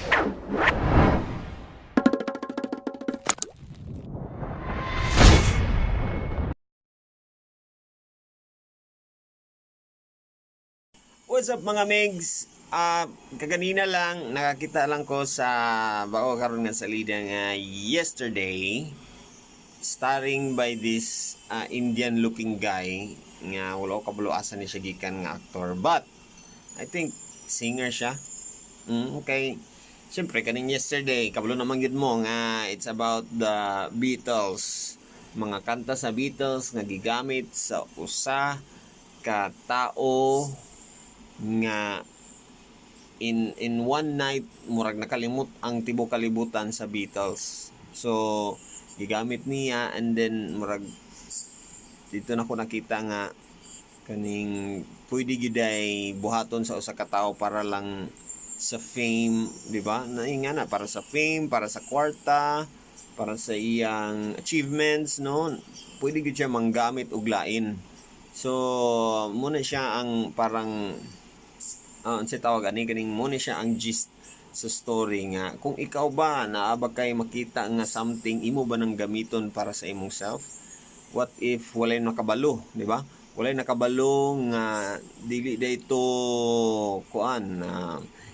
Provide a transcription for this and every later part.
What's up mga Migs? Kaganina lang, nakakita lang ko sa bao karon nga salida nga yesterday, starring by this Indian looking guy nga wala ko kabuluasan ni siya gikan nga actor, but I think singer siya. Okay. Siyempre kaning yesterday kabalo naman gid mo nga it's about the Beatles, mga kanta sa Beatles nga gigamit sa usa ka tao nga in one night murag nakalimot ang tibuok kalibutan sa Beatles. So gigamit niya, and then murag dito na ko nakita nga kaning pwede giday buhaton sa usa ka tawo para lang sa fame, di ba? Nainga na para sa fame, para sa kwarta, para sa iyang achievements, no? Pwede gid siya manggamit og lain. So muna siya ang parang sa tawag ani kaning muna siya ang gist sa story nga kung ikaw ba naaba kay makita nga something imo ba nang gamiton para sa imong self. What if walay nakabalo, di ba? Walay nakabalo nga dili dayto kuan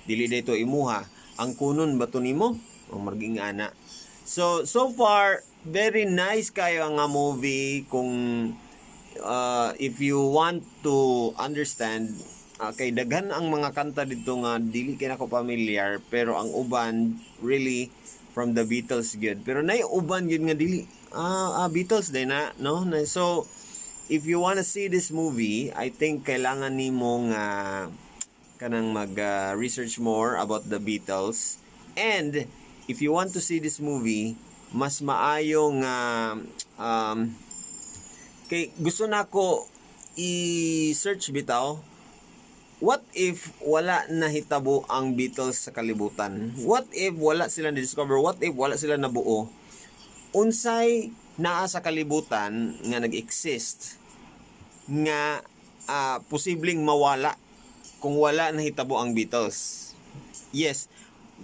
dili dayto imuha ang kunon bato nimo ang marging ana. So far very nice kayo nga movie kung if you want to understand. Okay, daghan ang mga kanta dito nga dili kay nako familiar, pero ang uban really from the Beatles gyud. Pero nay uban gyud nga dili Beatles din na, no? So if you wanna see this movie, I think kailangan nimo nga kanang mag research more about the Beatles. And if you want to see this movie, mas maayo nga kay gusto nako i-search bitaw. What if wala nahitabo ang Beatles sa kalibutan? What if wala sila na-discover? What if wala sila nabuo? Unsay naa sa kalibutan nga nag-exist nga posibleng mawala kung wala nahitabo ang Beatles? Yes,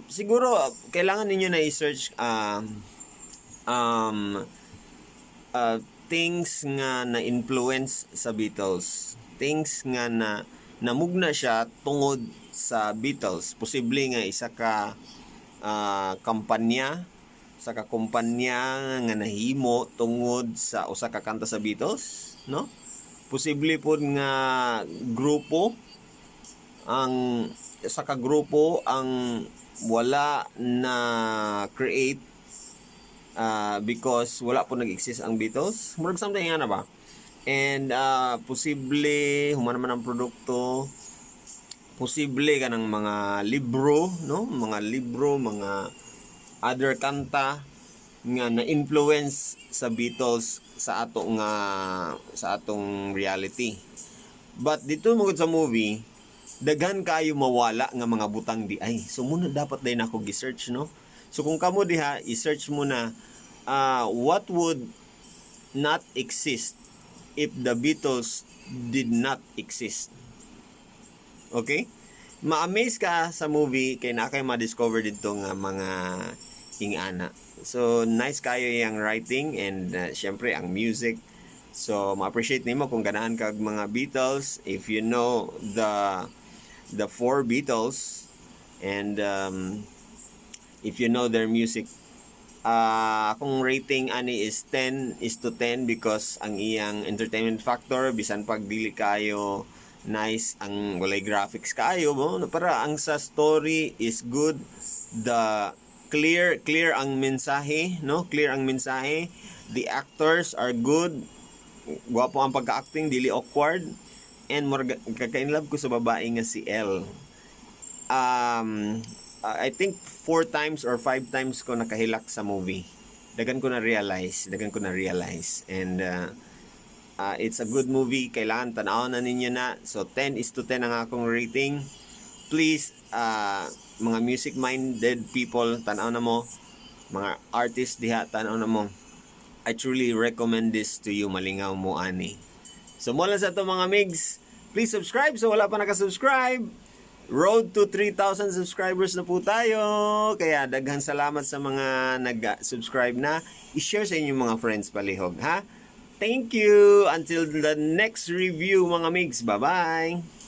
siguro kailangan ninyo na i-search things nga na-influence sa Beatles. Things nga namugna siya tungod sa Beatles. Posible nga isa ka kumpanya nga nahimo tungod sa usa ka kanta sa Beatles, no? Posible pod nga grupo ang isa ka grupo ang wala na create because wala po nag-exist ang Beatles. Murag something nga na ba? And posible human naman ang produkto, posible ka ng mga libro, no? Mga libro, mga other kanta nga na-influence sa Beatles sa atong reality. But dito mugod sa movie, daghan kayo mawala nga mga butang di ay. So muna dapat din ako gi-search, no? So kung kamo diha, i-search mo na what would not exist if the Beatles did not exist. Okay? Ma-amaze ka sa movie kay na kay ma-discover dito nga mga ingana. So nice kayo yung writing, and syempre ang music. So ma-appreciate nimo kung ganahan kag mga Beatles, if you know the four Beatles, and if you know their music. Akong rating ani is 10:10 because ang iyang entertainment factor bisan pag dili kayo nice ang walay graphics kayo mo, para ang sa story is good, the clear ang mensahe, no? Clear ang mensahe, the actors are good, gwapo ang pagka-acting, dili awkward, and kaka-inlove ko sa babae nga si Elle. I think 4 times or 5 times ko nakahilak sa movie. Dagan ko na realize, and it's a good movie. Kailangan tanawon na ninyo na. So 10:10 ang akong rating. Please, mga music minded people, tanaw na mo. Mga artists diha, tanaw na mo. I truly recommend this to you. Malingaw mo ani. So mula sa to mga migs, please subscribe so wala pa naka-subscribe. Road to 3,000 subscribers na po tayo. Kaya daghang salamat sa mga nag-subscribe na. I-share sa inyong mga friends palihog, ha? Thank you. Until the next review, mga migs. Bye-bye.